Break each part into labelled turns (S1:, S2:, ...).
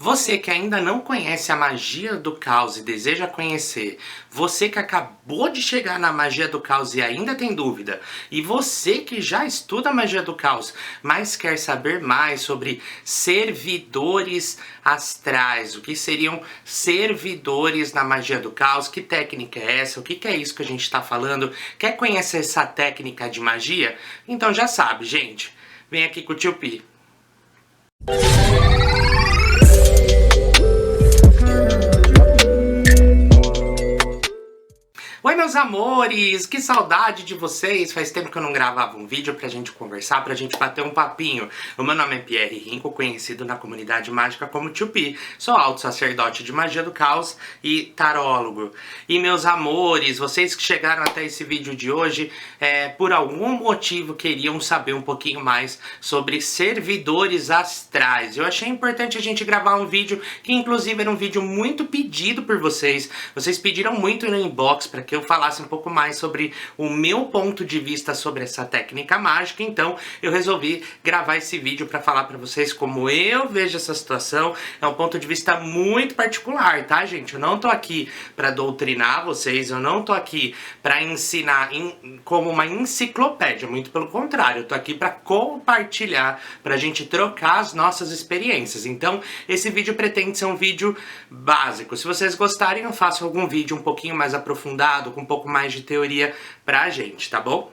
S1: Você que ainda não conhece a magia do caos e deseja conhecer, você que acabou de chegar na magia do caos e ainda tem dúvida, e você que já estuda a magia do caos, mas quer saber mais sobre servidores astrais, o que seriam servidores na magia do caos, que técnica é essa, o que é isso que a gente está falando, quer conhecer essa técnica de magia? Então já sabe, gente, vem aqui com o Tio Pi. Oi meus amores, que saudade de vocês, faz tempo que eu não gravava um vídeo pra gente conversar, pra gente bater um papinho. O meu nome é Pierre Rinco, conhecido na comunidade mágica como Tio Pi. Sou alto sacerdote de magia do caos e tarólogo. E meus amores, vocês que chegaram até esse vídeo de hoje, por algum motivo queriam saber um pouquinho mais sobre servidores astrais. Eu achei importante a gente gravar um vídeo, que inclusive era um vídeo muito pedido por vocês. Vocês pediram muito no inbox para que eu falasse um pouco mais sobre o meu ponto de vista sobre essa técnica mágica, então eu resolvi gravar esse vídeo para falar para vocês como eu vejo essa situação. É um ponto de vista muito particular, tá, gente? Eu não tô aqui para doutrinar vocês, eu não tô aqui para ensinar como uma enciclopédia, muito pelo contrário, eu tô aqui para compartilhar, pra gente trocar as nossas experiências. Então, esse vídeo pretende ser um vídeo básico. Se vocês gostarem, eu faço algum vídeo um pouquinho mais aprofundado, com um pouco mais de teoria pra gente, tá bom?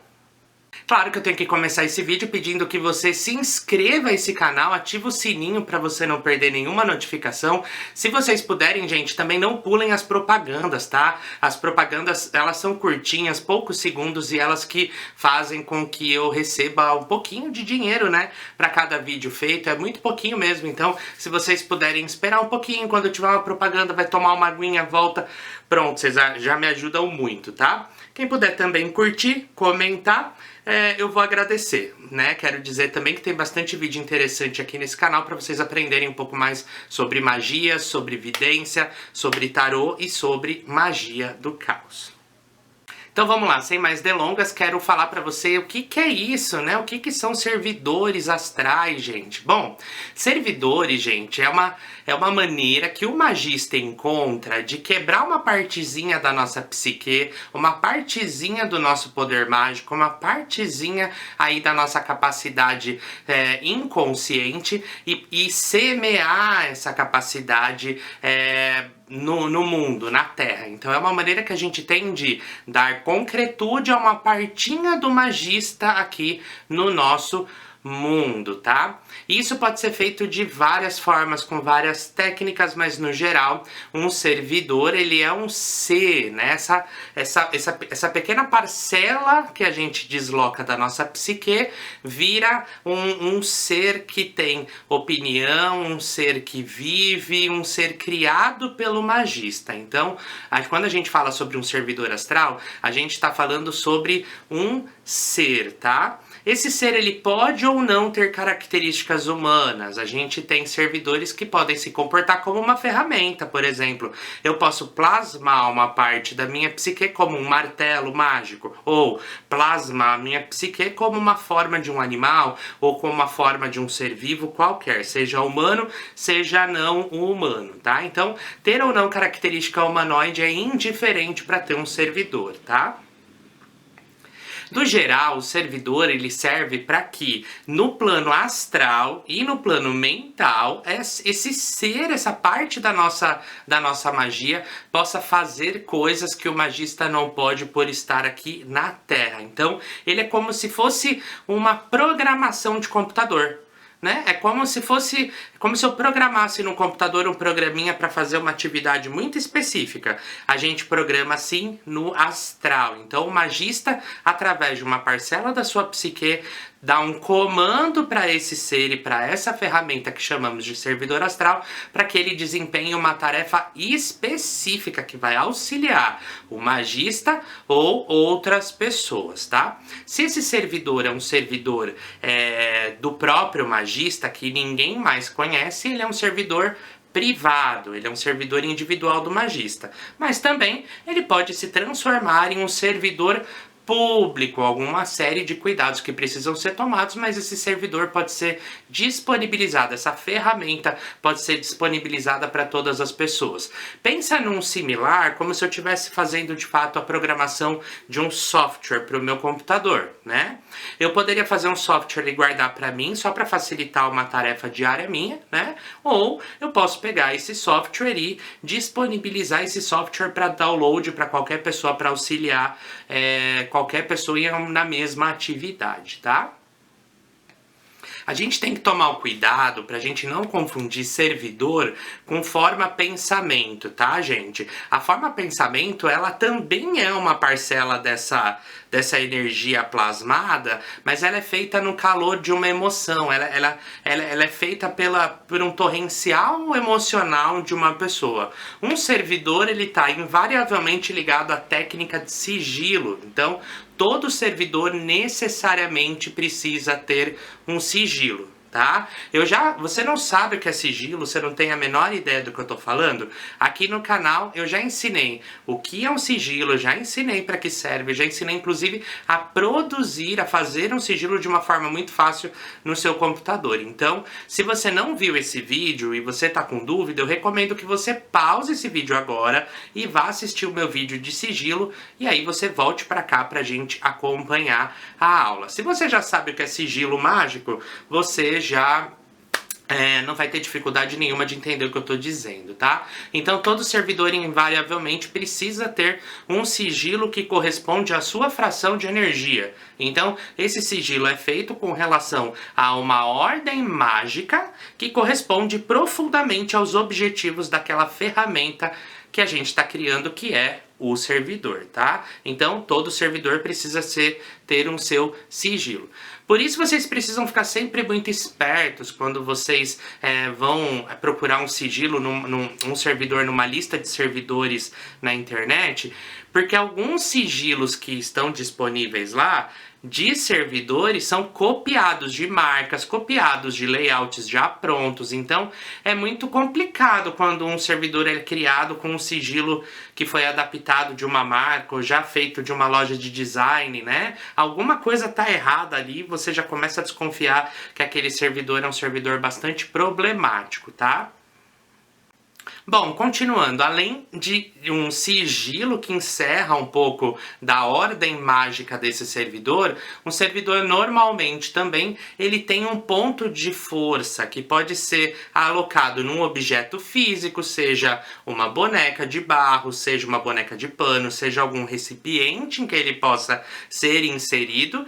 S1: Claro que eu tenho que começar esse vídeo pedindo que você se inscreva nesse canal, ative o sininho para você não perder nenhuma notificação. Se vocês puderem, gente, também não pulem as propagandas, tá? As propagandas, elas são curtinhas, poucos segundos, e elas que fazem com que eu receba um pouquinho de dinheiro, né? Para cada vídeo feito, é muito pouquinho mesmo. Então, se vocês puderem esperar um pouquinho, quando eu tiver uma propaganda, vai tomar uma aguinha, volta. Pronto, vocês já me ajudam muito, tá? Quem puder também curtir, comentar, eu vou agradecer, né? Quero dizer também que tem bastante vídeo interessante aqui nesse canal para vocês aprenderem um pouco mais sobre magia, sobre vidência, sobre tarô e sobre magia do caos. Então vamos lá, sem mais delongas, quero falar pra você o que é isso, né? O que são servidores astrais, gente? Bom, servidores, gente, é uma maneira que o magista encontra de quebrar uma partezinha da nossa psique, uma partezinha do nosso poder mágico, uma partezinha aí da nossa capacidade inconsciente e semear essa capacidade no mundo, na Terra. Então é uma maneira que a gente tem de dar concretude a uma partinha do magista aqui no nosso mundo, tá? Isso pode ser feito de várias formas, com várias técnicas, mas no geral, um servidor, ele é um ser, né? Essa pequena parcela que a gente desloca da nossa psique vira um ser que tem opinião, um ser que vive, um ser criado pelo magista. Então, quando a gente fala sobre um servidor astral, a gente está falando sobre um ser, tá? Esse ser, ele pode ou não ter características humanas. A gente tem servidores que podem se comportar como uma ferramenta, por exemplo. Eu posso plasmar uma parte da minha psique como um martelo mágico, ou plasmar a minha psique como uma forma de um animal, ou como uma forma de um ser vivo qualquer, seja humano, seja não humano, tá? Então, ter ou não característica humanoide é indiferente para ter um servidor, tá? No geral, o servidor, ele serve para que no plano astral e no plano mental, esse ser, essa parte da nossa magia, possa fazer coisas que o magista não pode por estar aqui na Terra. Então, ele é como se fosse uma programação de computador, né? É como se eu programasse no computador um programinha para fazer uma atividade muito específica. A gente programa assim no astral. Então o magista, através de uma parcela da sua psique, dá um comando para esse ser e para essa ferramenta que chamamos de servidor astral, para que ele desempenhe uma tarefa específica que vai auxiliar o magista ou outras pessoas, tá? Se esse servidor é um servidor do próprio magista, que ninguém mais conhece, ele é um servidor privado, ele é um servidor individual do magista. Mas também ele pode se transformar em um servidor público, alguma série de cuidados que precisam ser tomados, mas esse servidor pode ser disponibilizado, essa ferramenta pode ser disponibilizada para todas as pessoas. Pensa num similar, como se eu estivesse fazendo de fato a programação de um software para o meu computador, né? Eu poderia fazer um software e guardar para mim, só para facilitar uma tarefa diária minha, né? Ou eu posso pegar esse software e disponibilizar esse software para download para qualquer pessoa, para auxiliar qualquer pessoa na mesma atividade, tá? A gente tem que tomar o cuidado pra gente não confundir servidor com forma pensamento, tá, gente? A forma pensamento, ela também é uma parcela dessa energia plasmada, mas ela é feita no calor de uma emoção, ela é feita por um torrencial emocional de uma pessoa. Um servidor, ele tá invariavelmente ligado à técnica de sigilo, então todo servidor necessariamente precisa ter um sigilo, tá? Você não sabe o que é sigilo, você não tem a menor ideia do que eu tô falando? Aqui no canal eu já ensinei o que é um sigilo, já ensinei para que serve, já ensinei inclusive a produzir, a fazer um sigilo de uma forma muito fácil no seu computador. Então, se você não viu esse vídeo e você tá com dúvida, eu recomendo que você pause esse vídeo agora e vá assistir o meu vídeo de sigilo e aí você volte para cá pra gente acompanhar a aula. Se você já sabe o que é sigilo mágico, você já não vai ter dificuldade nenhuma de entender o que eu estou dizendo, tá? Então, todo servidor invariavelmente precisa ter um sigilo que corresponde à sua fração de energia. Então, esse sigilo é feito com relação a uma ordem mágica que corresponde profundamente aos objetivos daquela ferramenta que a gente está criando, que é o servidor, tá? Então, todo servidor precisa ter um seu sigilo. Por isso, vocês precisam ficar sempre muito espertos quando vocês vão procurar um sigilo um servidor numa lista de servidores na internet, porque alguns sigilos que estão disponíveis lá de servidores são copiados de marcas, copiados de layouts já prontos. Então é muito complicado quando um servidor é criado com um sigilo que foi adaptado de uma marca ou já feito de uma loja de design, né? Alguma coisa tá errada ali, você já começa a desconfiar que aquele servidor é um servidor bastante problemático, tá? Bom, continuando, além de um sigilo que encerra um pouco da ordem mágica desse servidor, um servidor normalmente também ele tem um ponto de força que pode ser alocado num objeto físico, seja uma boneca de barro, seja uma boneca de pano, seja algum recipiente em que ele possa ser inserido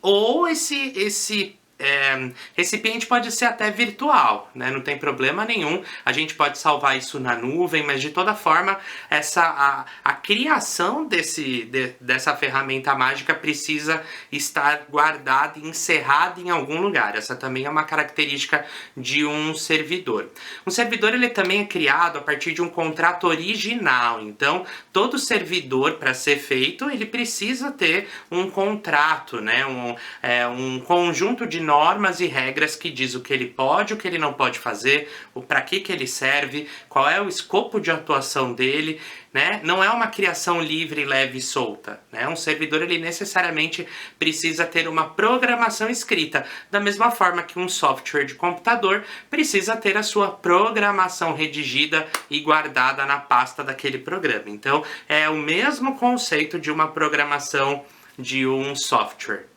S1: ou esse recipiente pode ser até virtual, né? Não tem problema nenhum, a gente pode salvar isso na nuvem, mas de toda forma a criação dessa ferramenta mágica precisa estar guardada e encerrada em algum lugar. Essa também é uma característica de um servidor. Um servidor ele também é criado a partir de um contrato original, então todo servidor para ser feito ele precisa ter um contrato, né? Um conjunto de normas e regras que diz o que ele pode, o que ele não pode fazer, para que ele serve, qual é o escopo de atuação dele, né? Não é uma criação livre, leve e solta, né? Um servidor ele necessariamente precisa ter uma programação escrita, da mesma forma que um software de computador precisa ter a sua programação redigida e guardada na pasta daquele programa. Então, é o mesmo conceito de uma programação de um software.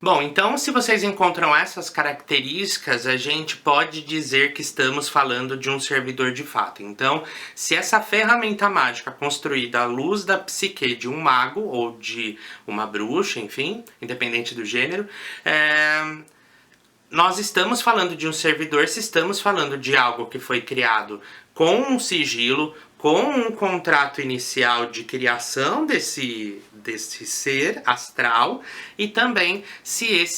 S1: Bom, então se vocês encontram essas características, a gente pode dizer que estamos falando de um servidor de fato. Então, se essa ferramenta mágica construída à luz da psique de um mago ou de uma bruxa, enfim, independente do gênero, nós estamos falando de um servidor, se estamos falando de algo que foi criado com um sigilo, com um contrato inicial de criação desse ser astral, e também se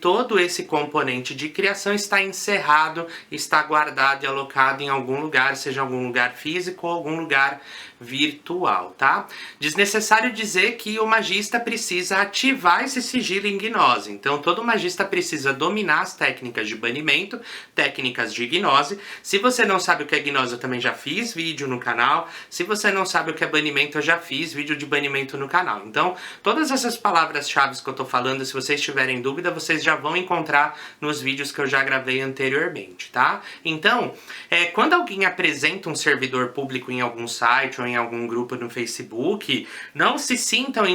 S1: todo esse componente de criação está encerrado, está guardado e alocado em algum lugar, seja algum lugar físico ou algum lugar virtual, tá? Desnecessário dizer que o magista precisa ativar esse sigilo em gnose. Então, todo magista precisa dominar as técnicas de banimento, técnicas de gnose. Se você não sabe o que é gnose, eu também também já fiz vídeo no canal. Se você não sabe o que é banimento, eu já fiz vídeo de banimento no canal. Então, todas essas palavras-chave que eu tô falando, se vocês tiverem dúvida, vocês já vão encontrar nos vídeos que eu já gravei anteriormente, tá? Então, quando alguém apresenta um servidor público em algum site ou em algum grupo no Facebook, não se sintam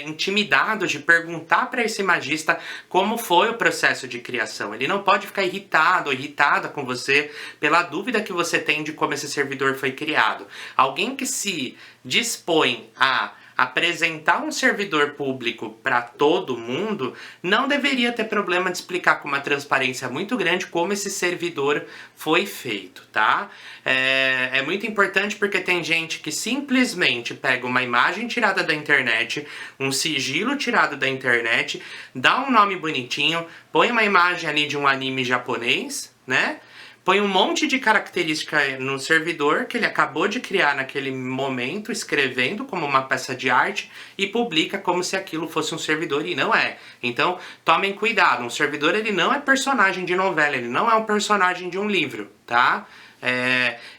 S1: intimidados de perguntar para esse magista como foi o processo de criação. Ele não pode ficar irritado ou irritada com você pela dúvida que você tem de como esse servidor foi criado. Alguém que se dispõe a apresentar um servidor público para todo mundo não deveria ter problema de explicar com uma transparência muito grande como esse servidor foi feito, tá? É muito importante porque tem gente que simplesmente pega uma imagem tirada da internet, um sigilo tirado da internet, dá um nome bonitinho, põe uma imagem ali de um anime japonês, né? Põe um monte de característica no servidor que ele acabou de criar naquele momento, escrevendo como uma peça de arte e publica como se aquilo fosse um servidor e não é. Então, tomem cuidado, um servidor ele não é personagem de novela, ele não é um personagem de um livro, tá?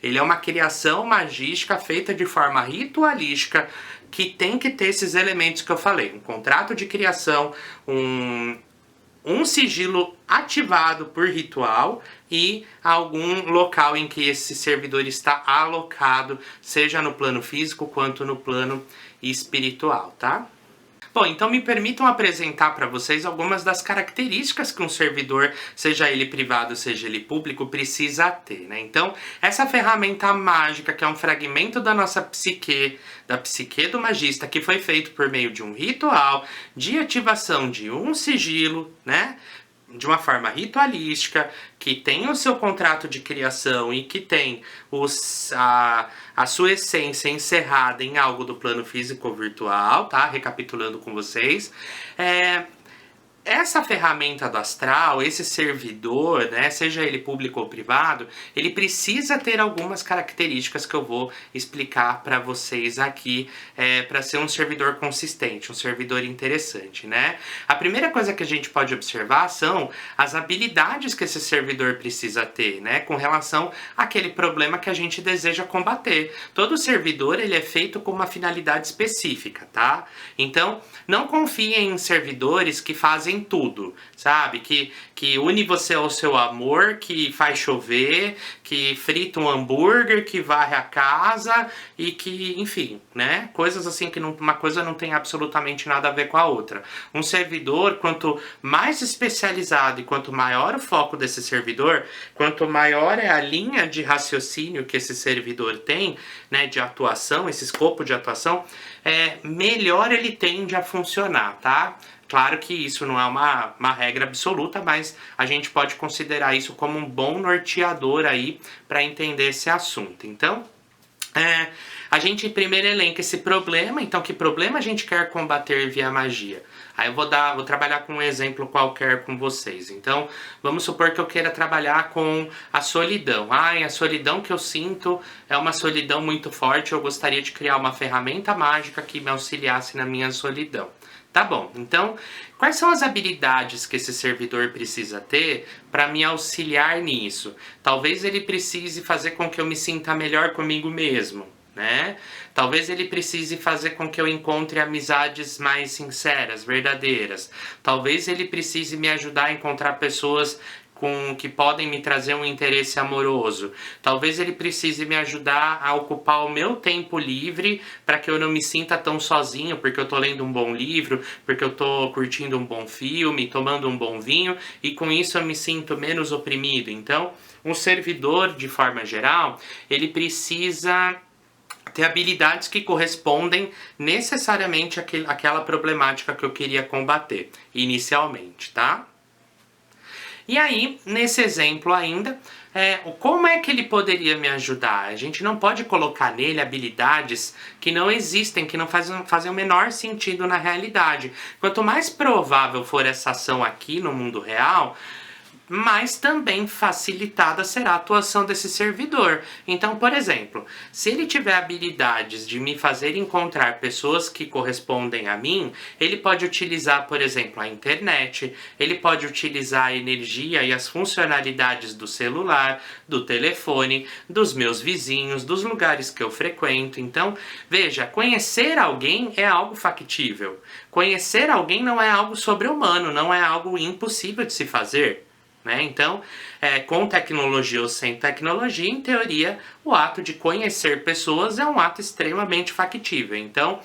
S1: Ele é uma criação magística feita de forma ritualística que tem que ter esses elementos que eu falei. Um contrato de criação, um sigilo ativado por ritual e algum local em que esse servidor está alocado, seja no plano físico quanto no plano espiritual, tá? Bom, então me permitam apresentar para vocês algumas das características que um servidor, seja ele privado, seja ele público, precisa ter, né? Então, essa ferramenta mágica, que é um fragmento da nossa psique, da psique do magista, que foi feito por meio de um ritual de ativação de um sigilo, né? De uma forma ritualística, que tem o seu contrato de criação e que tem a sua essência encerrada em algo do plano físico ou virtual, tá? Recapitulando com vocês. Essa ferramenta do astral, esse servidor, né, seja ele público ou privado, ele precisa ter algumas características que eu vou explicar para vocês aqui, para ser um servidor consistente, um servidor interessante, né? A primeira coisa que a gente pode observar são as habilidades que esse servidor precisa ter, né, com relação àquele problema que a gente deseja combater. Todo servidor, ele é feito com uma finalidade específica, tá? Então, não confiem em servidores que fazem tudo, sabe? Que une você ao seu amor, que faz chover, que frita um hambúrguer, que varre a casa e que, enfim, né? Coisas assim que uma coisa não tem absolutamente nada a ver com a outra. Um servidor, quanto mais especializado e quanto maior o foco desse servidor, quanto maior é a linha de raciocínio que esse servidor tem, né, de atuação, esse escopo de atuação, melhor ele tende a funcionar, tá? Claro que isso não é uma regra absoluta, mas a gente pode considerar isso como um bom norteador aí para entender esse assunto. Então, a gente primeiro elenca esse problema. Então, que problema a gente quer combater via magia? Aí eu vou trabalhar com um exemplo qualquer com vocês. Então, vamos supor que eu queira trabalhar com a solidão. A solidão que eu sinto é uma solidão muito forte. Eu gostaria de criar uma ferramenta mágica que me auxiliasse na minha solidão. Tá bom, então, quais são as habilidades que esse servidor precisa ter para me auxiliar nisso? Talvez ele precise fazer com que eu me sinta melhor comigo mesmo, né? Talvez ele precise fazer com que eu encontre amizades mais sinceras, verdadeiras. Talvez ele precise me ajudar a encontrar pessoas que podem me trazer um interesse amoroso. Talvez ele precise me ajudar a ocupar o meu tempo livre para que eu não me sinta tão sozinho, porque eu tô lendo um bom livro, porque eu tô curtindo um bom filme, tomando um bom vinho, e com isso eu me sinto menos oprimido. Então, um servidor, de forma geral, ele precisa ter habilidades que correspondem necessariamente àquela problemática que eu queria combater inicialmente, tá? E aí, nesse exemplo ainda, como é que ele poderia me ajudar? A gente não pode colocar nele habilidades que não existem, que não fazem o menor sentido na realidade. Quanto mais provável for essa ação aqui no mundo real, mas também facilitada será a atuação desse servidor. Então, por exemplo, se ele tiver habilidades de me fazer encontrar pessoas que correspondem a mim, ele pode utilizar, por exemplo, a internet, ele pode utilizar a energia e as funcionalidades do celular, do telefone, dos meus vizinhos, dos lugares que eu frequento. Então, veja, conhecer alguém é algo factível. Conhecer alguém não é algo sobre-humano, não é algo impossível de se fazer. Né? Então, com tecnologia ou sem tecnologia, em teoria, o ato de conhecer pessoas é um ato extremamente factível. Então,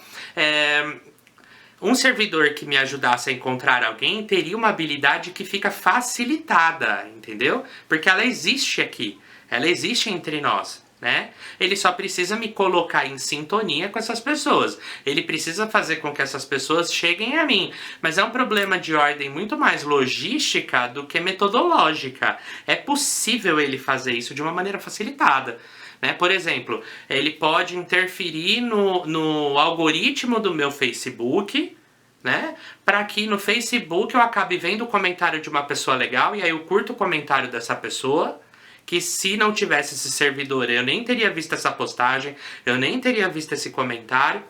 S1: um servidor que me ajudasse a encontrar alguém teria uma habilidade que fica facilitada, entendeu? Porque ela existe aqui, ela existe entre nós. Né? Ele só precisa me colocar em sintonia com essas pessoas. Ele precisa fazer com que essas pessoas cheguem a mim. Mas é um problema de ordem muito mais logística do que metodológica. É possível ele fazer isso de uma maneira facilitada. Né? Por exemplo, ele pode interferir no algoritmo do meu Facebook, né? Para que no Facebook eu acabe vendo o comentário de uma pessoa legal e aí eu curto o comentário dessa pessoa, que se não tivesse esse servidor eu nem teria visto essa postagem, eu nem teria visto esse comentário.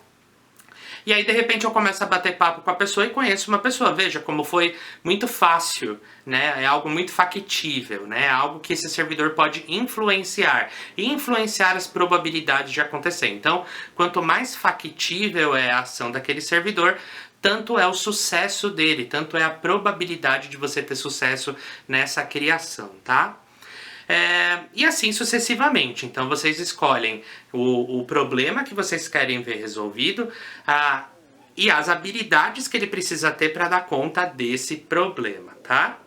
S1: E aí de repente eu começo a bater papo com a pessoa e conheço uma pessoa. Veja como foi muito fácil, né? É algo muito factível, né? É algo que esse servidor pode influenciar. E influenciar as probabilidades de acontecer. Então, quanto mais factível é a ação daquele servidor, tanto é o sucesso dele, tanto é a probabilidade de você ter sucesso nessa criação, tá? E assim sucessivamente. Então vocês escolhem o problema que vocês querem ver resolvido e as habilidades que ele precisa ter para dar conta desse problema, tá?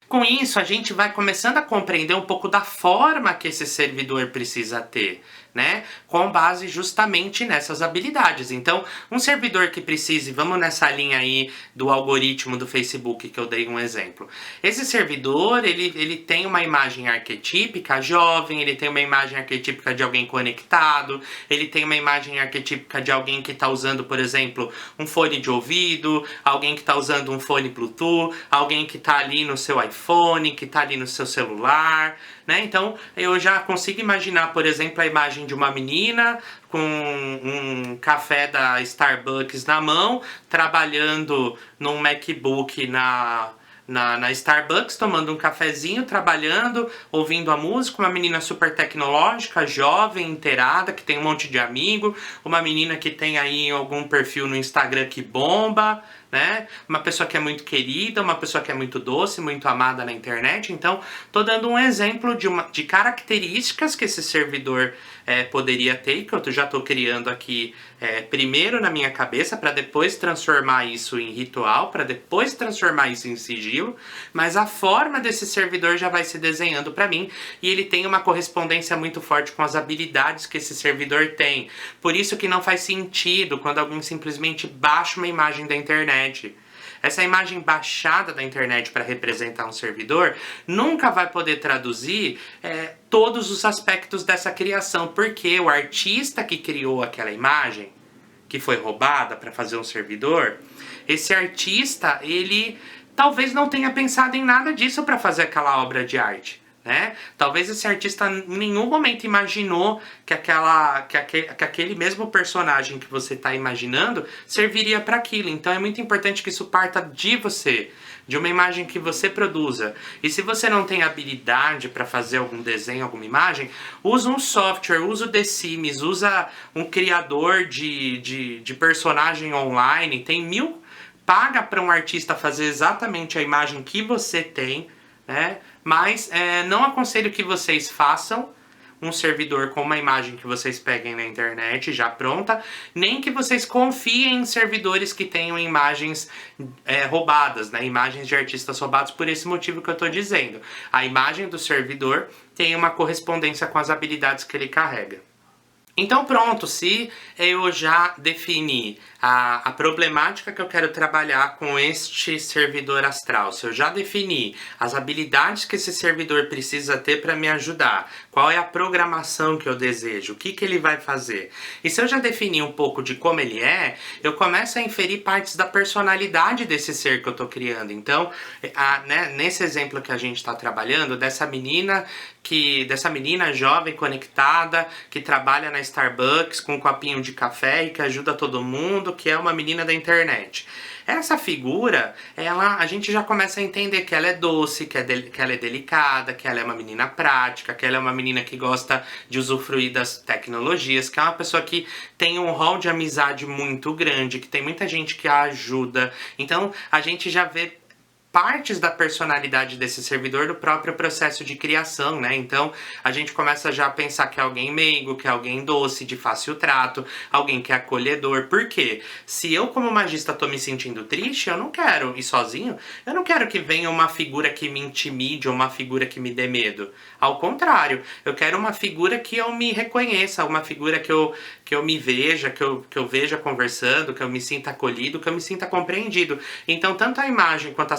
S1: Com isso, a gente vai começando a compreender um pouco da forma que esse servidor precisa ter, né? Com base justamente nessas habilidades. Então, um servidor que precise, vamos nessa linha aí do algoritmo do Facebook que eu dei um exemplo. Esse servidor, ele tem uma imagem arquetípica jovem, ele tem uma imagem arquetípica de alguém conectado, ele tem uma imagem arquetípica de alguém que está usando, por exemplo, um fone de ouvido, alguém que está usando um fone Bluetooth, alguém que está ali no seu iPhone, que está ali no seu celular, né? Então, eu já consigo imaginar, por exemplo, a imagem de uma menina com um café da Starbucks na mão, trabalhando num MacBook na Starbucks, tomando um cafezinho, trabalhando, ouvindo a música, uma menina super tecnológica, jovem, inteirada, que tem um monte de amigo, uma menina que tem aí algum perfil no Instagram que bomba, né? Uma pessoa que é muito querida, uma pessoa que é muito doce, muito amada na internet. Então, tô dando um exemplo de características que esse servidor poderia ter, que eu já tô criando aqui primeiro na minha cabeça, para depois transformar isso em ritual, para depois transformar isso em sigilo, mas a forma desse servidor já vai se desenhando para mim, e ele tem uma correspondência muito forte com as habilidades que esse servidor tem. Por isso que não faz sentido quando alguém simplesmente baixa uma imagem da internet. Essa imagem baixada da internet para representar um servidor nunca vai poder traduzir todos os aspectos dessa criação, porque o artista que criou aquela imagem, que foi roubada para fazer um servidor, esse artista, ele talvez não tenha pensado em nada disso para fazer aquela obra de arte. Né? Talvez esse artista em nenhum momento imaginou que aquele mesmo personagem que você está imaginando serviria para aquilo. Então é muito importante que isso parta de você, de uma imagem que você produza. E se você não tem habilidade para fazer algum desenho, alguma imagem, usa um software, usa o The Sims, usa um criador de personagem online. Paga para um artista fazer exatamente a imagem que você tem, né? Mas não aconselho que vocês façam um servidor com uma imagem que vocês peguem na internet já pronta, nem que vocês confiem em servidores que tenham imagens roubadas, né? Imagens de artistas roubados, por esse motivo que eu estou dizendo. A imagem do servidor tem uma correspondência com as habilidades que ele carrega. Então pronto, se eu já defini a problemática que eu quero trabalhar com este servidor astral, se eu já defini as habilidades que esse servidor precisa ter para me ajudar, qual é a programação que eu desejo, o que ele vai fazer, e se eu já defini um pouco de como ele é, eu começo a inferir partes da personalidade desse ser que eu estou criando. Então, né, nesse exemplo que a gente está trabalhando, dessa menina jovem conectada que trabalha na Starbucks com um copinho de café e que ajuda todo mundo, que é uma menina da internet. Essa figura, a gente já começa a entender que ela é doce, que ela é delicada, que ela é uma menina prática, que ela é uma menina que gosta de usufruir das tecnologias, que é uma pessoa que tem um rol de amizade muito grande, que tem muita gente que a ajuda. Então, a gente já vê partes da personalidade desse servidor do próprio processo de criação, né? Então, a gente começa já a pensar que é alguém meigo, que é alguém doce, de fácil trato, alguém que é acolhedor. Por quê? Se eu, como magista, tô me sentindo triste, eu não quero ir sozinho, eu não quero que venha uma figura que me intimide ou uma figura que me dê medo. Ao contrário, eu quero uma figura que eu me reconheça, uma figura que eu me veja, que eu veja conversando, que eu me sinta acolhido, que eu me sinta compreendido. Então, tanto a imagem quanto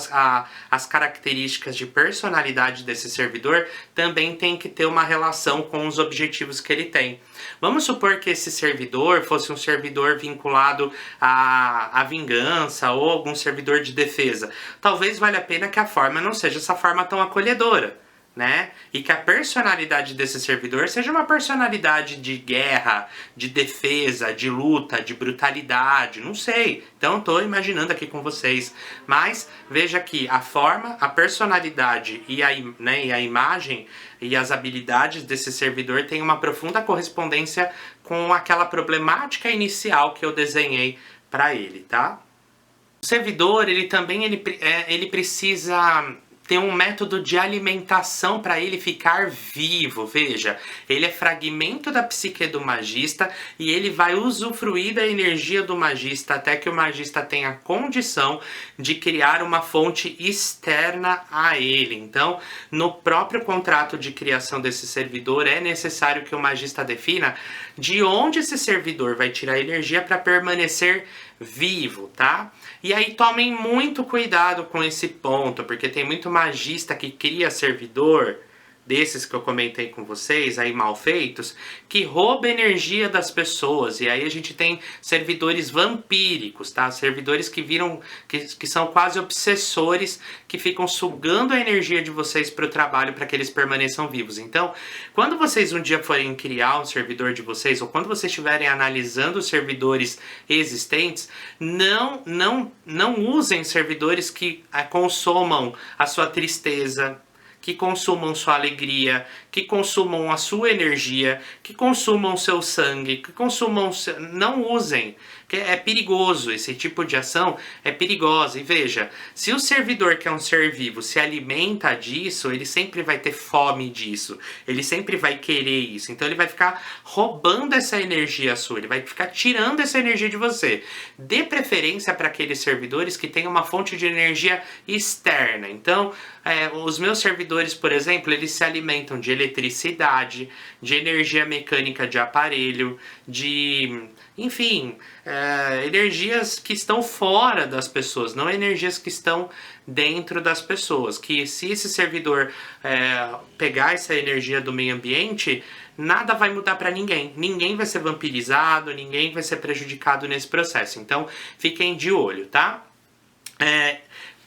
S1: as características de personalidade desse servidor também tem que ter uma relação com os objetivos que ele tem. Vamos supor que esse servidor fosse um servidor vinculado à vingança ou algum servidor de defesa. Talvez valha a pena que a forma não seja essa forma tão acolhedora, né? E que a personalidade desse servidor seja uma personalidade de guerra, de defesa, de luta, de brutalidade, não sei. Então estou imaginando aqui com vocês. Mas veja que a forma, a personalidade e a imagem e as habilidades desse servidor têm uma profunda correspondência com aquela problemática inicial que eu desenhei para ele, tá? O servidor, ele precisa ter um método de alimentação para ele ficar vivo. Veja, ele é fragmento da psique do magista e ele vai usufruir da energia do magista até que o magista tenha condição de criar uma fonte externa a ele. Então, no próprio contrato de criação desse servidor, é necessário que o magista defina de onde esse servidor vai tirar energia para permanecer vivo, tá? E aí tomem muito cuidado com esse ponto, porque tem muito magista que cria servidor, desses que eu comentei com vocês, aí mal feitos, que rouba energia das pessoas. E aí a gente tem servidores vampíricos, tá? Servidores que são quase obsessores, que ficam sugando a energia de vocês para o trabalho para que eles permaneçam vivos. Então, quando vocês um dia forem criar um servidor de vocês, ou quando vocês estiverem analisando os servidores existentes, não usem servidores que consomam a sua tristeza, que consumam sua alegria, que consumam a sua energia, que consumam seu sangue, que consumam... Não usem, que é perigoso, esse tipo de ação é perigosa. E veja, se o servidor que é um ser vivo se alimenta disso, ele sempre vai ter fome disso, ele sempre vai querer isso, então ele vai ficar roubando essa energia sua, ele vai ficar tirando essa energia de você. Dê preferência para aqueles servidores que têm uma fonte de energia externa. Então, os meus servidores, por exemplo, eles se alimentam de eletricidade, de energia mecânica de aparelho, enfim, energias que estão fora das pessoas, não energias que estão dentro das pessoas. Que se esse servidor pegar essa energia do meio ambiente, nada vai mudar para ninguém. Ninguém vai ser vampirizado, ninguém vai ser prejudicado nesse processo. Então, fiquem de olho, tá?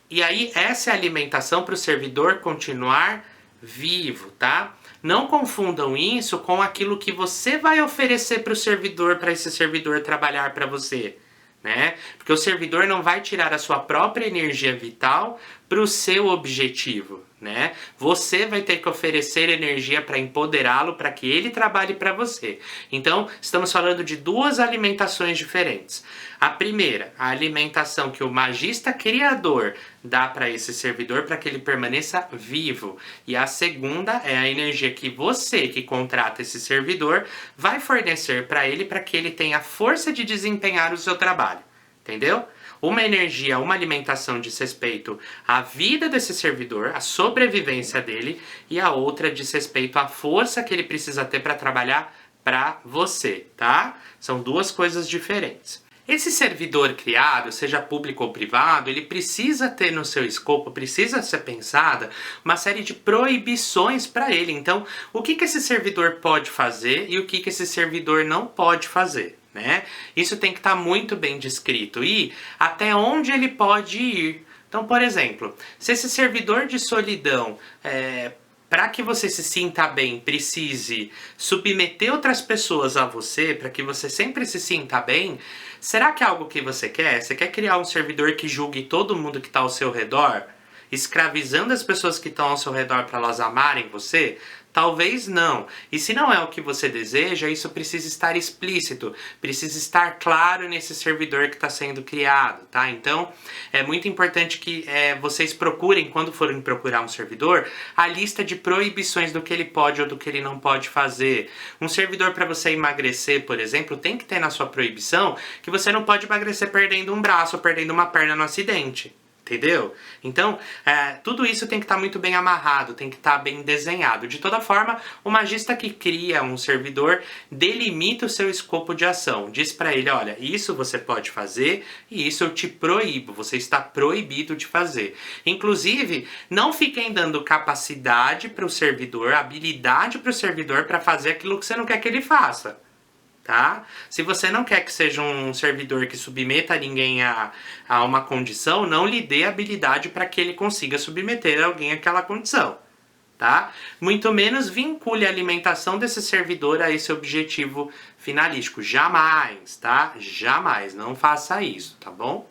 S1: E aí, essa é a alimentação para o servidor continuar vivo, tá? Não confundam isso com aquilo que você vai oferecer para o servidor, para esse servidor trabalhar para você, né? Porque o servidor não vai tirar a sua própria energia vital para o seu objetivo, né? Você vai ter que oferecer energia para empoderá-lo, para que ele trabalhe para você. Então, estamos falando de duas alimentações diferentes. A primeira, a alimentação que o magista criador dá para esse servidor para que ele permaneça vivo. E a segunda é a energia que você, que contrata esse servidor, vai fornecer para que ele tenha força de desempenhar o seu trabalho. Entendeu? Uma energia, uma alimentação diz respeito à vida desse servidor, à sobrevivência dele, e a outra diz respeito à força que ele precisa ter para trabalhar para você, tá? São duas coisas diferentes. Esse servidor criado, seja público ou privado, ele precisa ter no seu escopo, precisa ser pensada uma série de proibições para ele. Então, o que esse servidor pode fazer e o que esse servidor não pode fazer, né? Isso tem que estar muito bem descrito e até onde ele pode ir. Então, por exemplo, se esse servidor de solidão para que você se sinta bem, precise submeter outras pessoas a você, para que você sempre se sinta bem, será que é algo que você quer? Você quer criar um servidor que julgue todo mundo que está ao seu redor? Escravizando as pessoas que estão ao seu redor para elas amarem você? Talvez não. E se não é o que você deseja, isso precisa estar explícito, precisa estar claro nesse servidor que está sendo criado, tá? Então, é muito importante que vocês procurem, quando forem procurar um servidor, a lista de proibições do que ele pode ou do que ele não pode fazer. Um servidor para você emagrecer, por exemplo, tem que ter na sua proibição que você não pode emagrecer perdendo um braço ou perdendo uma perna no acidente. Entendeu? Então, tudo isso tem que estar muito bem amarrado, tem que estar bem desenhado. De toda forma, o magista que cria um servidor delimita o seu escopo de ação. Diz para ele, olha, isso você pode fazer e isso eu te proíbo. Você está proibido de fazer. Inclusive, não fiquem dando capacidade para o servidor, habilidade para o servidor para fazer aquilo que você não quer que ele faça. Tá? Se você não quer que seja um servidor que submeta ninguém a uma condição, não lhe dê habilidade para que ele consiga submeter alguém àquela condição. Tá? Muito menos vincule a alimentação desse servidor a esse objetivo finalístico. Jamais, tá? Jamais, não faça isso, tá bom?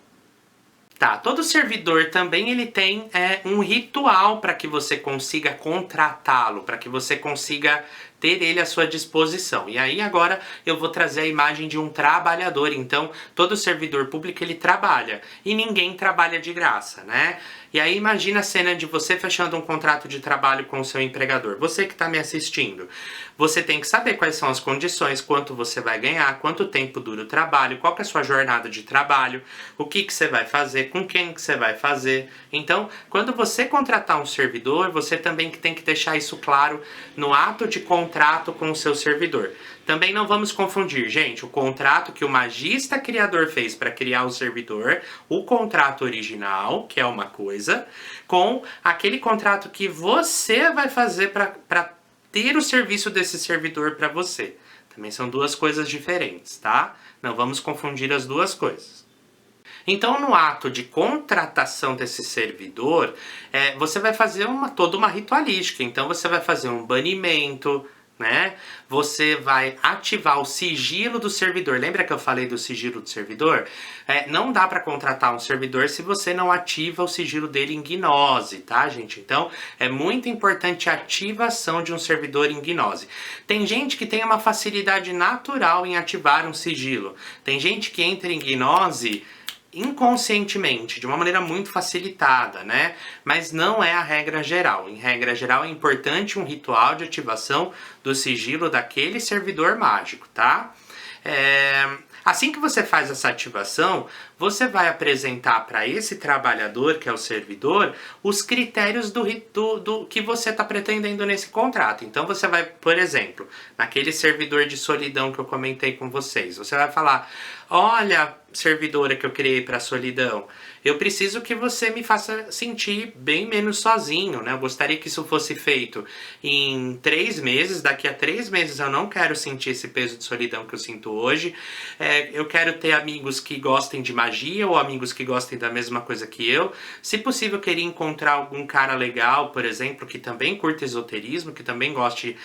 S1: Tá, todo servidor também ele tem um ritual para que você consiga contratá-lo, para que você consiga ter ele à sua disposição. E aí agora eu vou trazer a imagem de um trabalhador. Então, todo servidor público ele trabalha e ninguém trabalha de graça, né? E aí imagina a cena de você fechando um contrato de trabalho com o seu empregador. Você que está me assistindo, você tem que saber quais são as condições, quanto você vai ganhar, quanto tempo dura o trabalho, qual que é a sua jornada de trabalho, o que você vai fazer, com quem que você vai fazer. Então, quando você contratar um servidor, você também tem que deixar isso claro no ato de contrato com o seu servidor. Também não vamos confundir, gente, o contrato que o magista criador fez para criar o servidor, o contrato original, que é uma coisa, com aquele contrato que você vai fazer para ter o serviço desse servidor para você. Também são duas coisas diferentes, tá? Não vamos confundir as duas coisas. Então, no ato de contratação desse servidor, você vai fazer toda uma ritualística. Então, você vai fazer um banimento, né? Você vai ativar o sigilo do servidor. Lembra que eu falei do sigilo do servidor? Não dá para contratar um servidor se você não ativa o sigilo dele em Gnose, tá, gente? Então, é muito importante a ativação de um servidor em Gnose. Tem gente que tem uma facilidade natural em ativar um sigilo. Tem gente que entra em Gnose inconscientemente, de uma maneira muito facilitada, né? Mas não é a regra geral. Em regra geral, é importante um ritual de ativação do sigilo daquele servidor mágico, tá? Assim que você faz essa ativação, você vai apresentar para esse trabalhador, que é o servidor, os critérios do que você está pretendendo nesse contrato. Então você vai, por exemplo, naquele servidor de solidão que eu comentei com vocês, você vai falar, olha, servidora que eu criei para solidão, eu preciso que você me faça sentir bem menos sozinho, né? Eu gostaria que isso fosse feito em 3 meses, daqui a 3 meses eu não quero sentir esse peso de solidão que eu sinto hoje, eu quero ter amigos que gostem de magia ou amigos que gostem da mesma coisa que eu. Se possível, eu queria encontrar algum cara legal, por exemplo, que também curta esoterismo, que também goste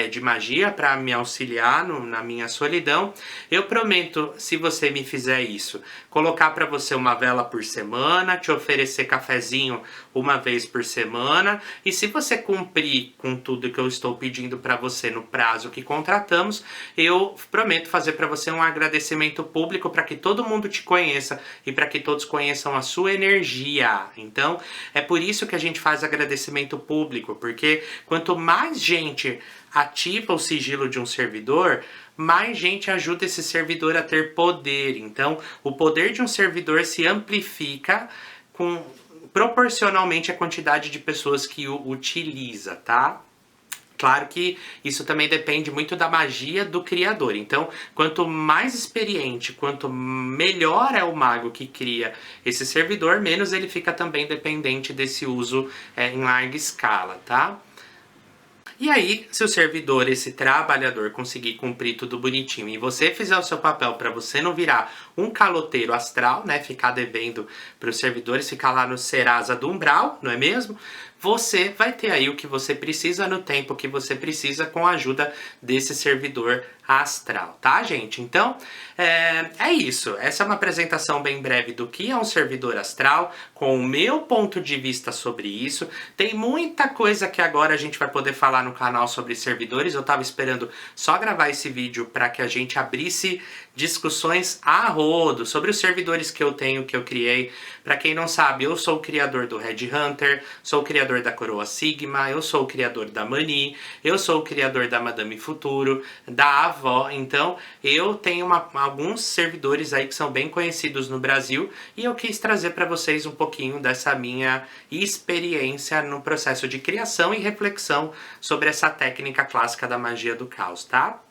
S1: de magia para me auxiliar na minha solidão. Eu prometo, se você me fizer isso, colocar para você uma vela por semana, te oferecer cafezinho uma vez por semana, e se você cumprir com tudo que eu estou pedindo para você no prazo que contratamos, eu prometo fazer para você um agradecimento público para que todo mundo te conheça e para que todos conheçam a sua energia. Então, é por isso que a gente faz agradecimento público, porque quanto mais gente ativa o sigilo de um servidor, mais gente ajuda esse servidor a ter poder. Então, o poder de um servidor se amplifica proporcionalmente à quantidade de pessoas que o utiliza, tá? Claro que isso também depende muito da magia do criador. Então, quanto mais experiente, quanto melhor é o mago que cria esse servidor, menos ele fica também dependente desse uso em larga escala, tá? E aí, se o servidor, esse trabalhador, conseguir cumprir tudo bonitinho e você fizer o seu papel para você não virar um caloteiro astral, né? Ficar devendo para os servidores, ficar lá no Serasa do Umbral, não é mesmo? Você vai ter aí o que você precisa no tempo que você precisa com a ajuda desse servidor astral, tá, gente? Então, é isso. Essa é uma apresentação bem breve do que é um servidor astral, com o meu ponto de vista sobre isso. Tem muita coisa que agora a gente vai poder falar no canal sobre servidores. Eu tava esperando só gravar esse vídeo para que a gente abrisse discussões a rodo sobre os servidores que eu tenho, que eu criei. Para quem não sabe, eu sou o criador do Red Hunter, sou o criador da Coroa Sigma, eu sou o criador da Mani, eu sou o criador da Madame Futuro, da Avó. Então, eu tenho alguns servidores aí que são bem conhecidos no Brasil e eu quis trazer para vocês um pouquinho dessa minha experiência no processo de criação e reflexão sobre essa técnica clássica da magia do caos, tá?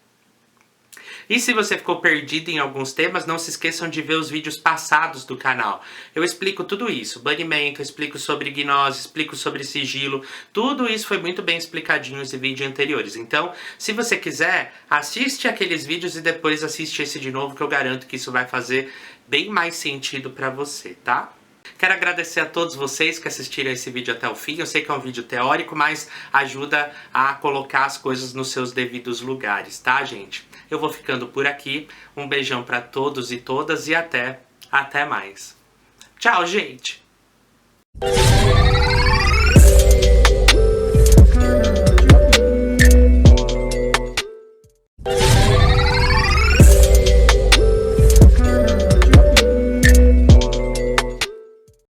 S1: E se você ficou perdido em alguns temas, não se esqueçam de ver os vídeos passados do canal. Eu explico tudo isso, banimento, explico sobre gnose, explico sobre sigilo, tudo isso foi muito bem explicadinho nos vídeos anteriores. Então, se você quiser, assiste aqueles vídeos e depois assiste esse de novo, que eu garanto que isso vai fazer bem mais sentido pra você, tá? Quero agradecer a todos vocês que assistiram esse vídeo até o fim. Eu sei que é um vídeo teórico, mas ajuda a colocar as coisas nos seus devidos lugares, tá, gente? Eu vou ficando por aqui. Um beijão pra todos e todas e até mais. Tchau, gente!